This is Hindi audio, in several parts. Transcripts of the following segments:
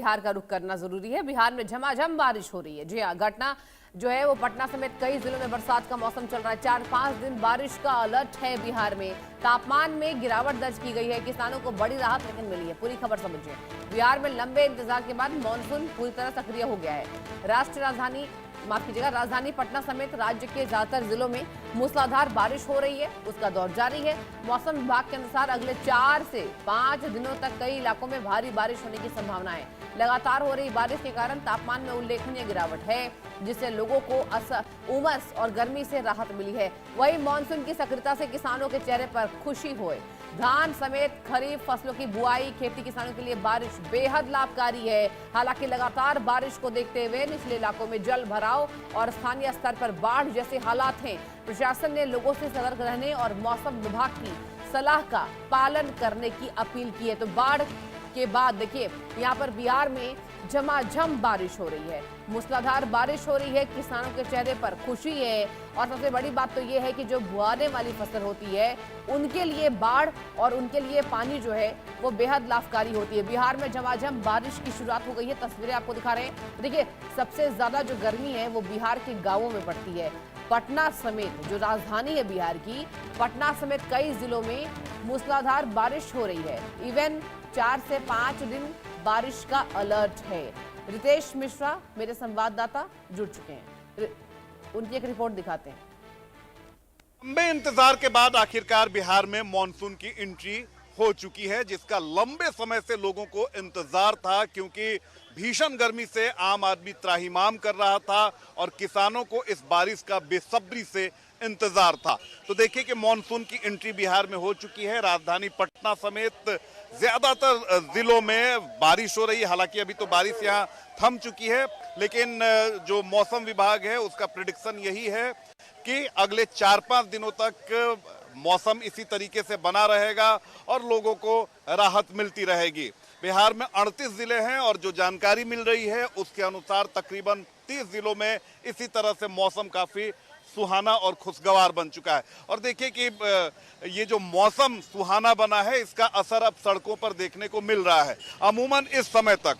बिहार का रुख करना जरूरी है। बिहार में झमाझम बारिश हो रही है। जी हाँ, घटना जो है वो पटना समेत कई जिलों में बरसात का मौसम चल रहा है। 4-5 दिन बारिश का अलर्ट है बिहार में। तापमान में गिरावट दर्ज की गई है। किसानों को बड़ी राहत लेकिन मिली है। पूरी खबर समझिए। बिहार में लंबे इंतजार के बाद मानसून पूरी तरह सक्रिय हो गया है। राजधानी पटना समेत राज्य के ज्यादातर जिलों में मूसलाधार बारिश हो रही है, उसका दौर जारी है। मौसम विभाग के अनुसार अगले 4 से 5 दिनों तक कई इलाकों में भारी बारिश होने की संभावना है। लगातार हो रही बारिश के कारण तापमान में उल्लेखनीय गिरावट है, जिससे लोगों को उमस और गर्मी से राहत मिली है। वहीं मानसून की सक्रियता से किसानों के चेहरे पर खुशी हुई। धान समेत खरीफ फसलों की बुआई, खेती किसानों के लिए बारिश बेहद लाभकारी है। हालांकि लगातार बारिश को देखते हुए निचले इलाकों में जल भराव और स्थानीय स्तर पर बाढ़ जैसे हालात हैं। प्रशासन ने लोगों से सतर्क रहने और मौसम विभाग की सलाह का पालन करने की अपील की है। तो बाढ़ के बाद देखिए यहाँ पर बिहार में झमाझम बारिश हो रही है, मूसलाधार बारिश हो रही है। किसानों के चेहरे पर खुशी है और सबसे बड़ी बात तो ये है कि जो बुआने वाली फसल होती है उनके लिए बाढ़ और उनके लिए पानी जो है वो बेहद लाभकारी होती है। बिहार में झमाझम बारिश की शुरुआत हो गई है। तस्वीरें आपको दिखा रहे हैं। देखिए, सबसे ज्यादा जो गर्मी है वो बिहार के गाँवों में पड़ती है। पटना समेत जो राजधानी है बिहार की, पटना समेत कई जिलों में मूसलाधार बारिश हो रही है। इवन 4 से 5 दिन बारिश का अलर्ट है। रितेश मिश्रा मेरे संवाददाता जुड़ चुके हैं, उनकी एक रिपोर्ट दिखाते हैं। लंबे इंतजार के बाद आखिरकार बिहार में मॉनसून की एंट्री हो चुकी है, जिसका लंबे समय से लोगों को इंतजार था, क्योंकि भीषण गर्मी से आम आदमी त्राहिमाम कर रहा था और किसानों को इस बारिश का बेसब्री से इंतजार था। तो देखिए कि मॉनसून की एंट्री बिहार में हो चुकी है। राजधानी पटना समेत ज्यादातर जिलों में बारिश हो रही है। हालांकि अभी तो बारिश यहाँ थम चुकी है, लेकिन जो मौसम विभाग है उसका प्रेडिक्शन यही है कि अगले 4-5 दिनों तक मौसम इसी तरीके से बना रहेगा और लोगों को राहत मिलती रहेगी। बिहार में 38 जिले हैं और जो जानकारी मिल रही है उसके अनुसार तकरीबन 30 जिलों में इसी तरह से मौसम काफी सुहाना और खुशगवार बन चुका है। और देखिए कि ये जो मौसम सुहाना बना है इसका असर अब सड़कों पर देखने को मिल रहा है। अमूमन इस समय तक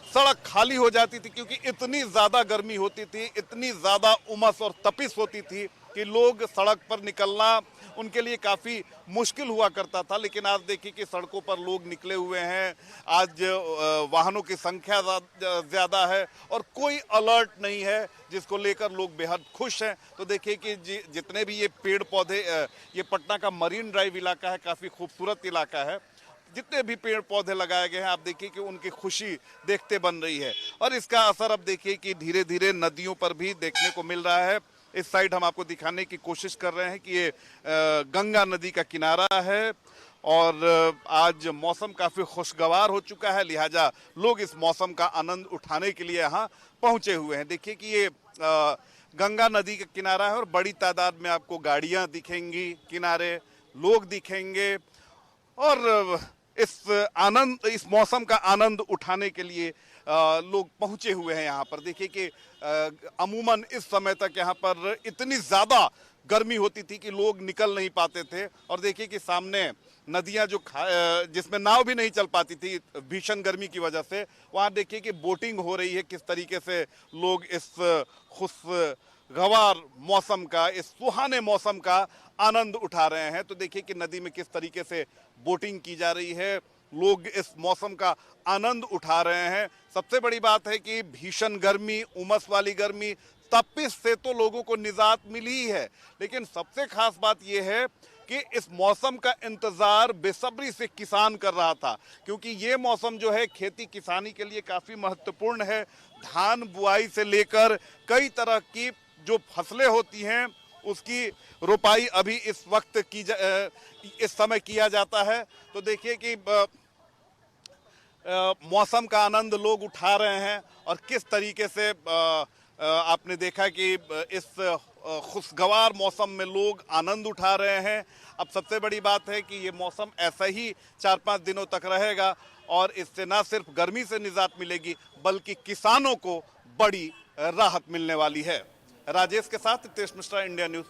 सड़क खाली हो जाती थी, क्योंकि इतनी ज्यादा गर्मी होती थी, इतनी ज्यादा उमस और तपिश होती थी कि लोग सड़क पर निकलना उनके लिए काफ़ी मुश्किल हुआ करता था। लेकिन आज देखिए कि सड़कों पर लोग निकले हुए हैं। आज वाहनों की संख्या ज़्यादा है और कोई अलर्ट नहीं है, जिसको लेकर लोग बेहद खुश हैं। तो देखिए कि जितने भी ये पेड़ पौधे, ये पटना का मरीन ड्राइव इलाका है, काफ़ी खूबसूरत इलाका है। जितने भी पेड़ पौधे लगाए गए हैं, आप देखिए कि उनकी खुशी देखते बन रही है। और इसका असर अब देखिए कि धीरे धीरे नदियों पर भी देखने को मिल रहा है। इस साइड हम आपको दिखाने की कोशिश कर रहे हैं कि ये गंगा नदी का किनारा है और आज मौसम काफ़ी खुशगवार हो चुका है, लिहाजा लोग इस मौसम का आनंद उठाने के लिए यहाँ पहुँचे हुए हैं। देखिए कि ये गंगा नदी का किनारा है और बड़ी तादाद में आपको गाड़ियाँ दिखेंगी किनारे, लोग दिखेंगे और इस मौसम का आनंद उठाने के लिए लोग पहुंचे हुए हैं यहाँ पर। देखिए कि अमूमन इस समय तक यहाँ पर इतनी ज़्यादा गर्मी होती थी कि लोग निकल नहीं पाते थे। और देखिए कि सामने नदियाँ जिसमें नाव भी नहीं चल पाती थी भीषण गर्मी की वजह से, वहाँ देखिए कि बोटिंग हो रही है। किस तरीके से लोग इस खुशगवार मौसम का, इस सुहाने मौसम का आनंद उठा रहे हैं। तो देखिए कि नदी में किस तरीके से बोटिंग की जा रही है, लोग इस मौसम का आनंद उठा रहे हैं। सबसे बड़ी बात है कि भीषण गर्मी, उमस वाली गर्मी, तपिश से तो लोगों को निजात मिली ही है, लेकिन सबसे खास बात यह है कि इस मौसम का इंतजार बेसब्री से किसान कर रहा था, क्योंकि ये मौसम जो है खेती किसानी के लिए काफ़ी महत्वपूर्ण है। धान बुआई से लेकर कई तरह की जो फसलें होती हैं उसकी रोपाई अभी इस वक्त इस समय किया जाता है। तो देखिए कि मौसम का आनंद लोग उठा रहे हैं और किस तरीके से आपने देखा कि इस खुशगवार मौसम में लोग आनंद उठा रहे हैं। अब सबसे बड़ी बात है कि ये मौसम ऐसा ही 4-5 दिनों तक रहेगा और इससे ना सिर्फ गर्मी से निजात मिलेगी बल्कि किसानों को बड़ी राहत मिलने वाली है। राजेश के साथ रितेश मिश्रा, इंडिया न्यूज़।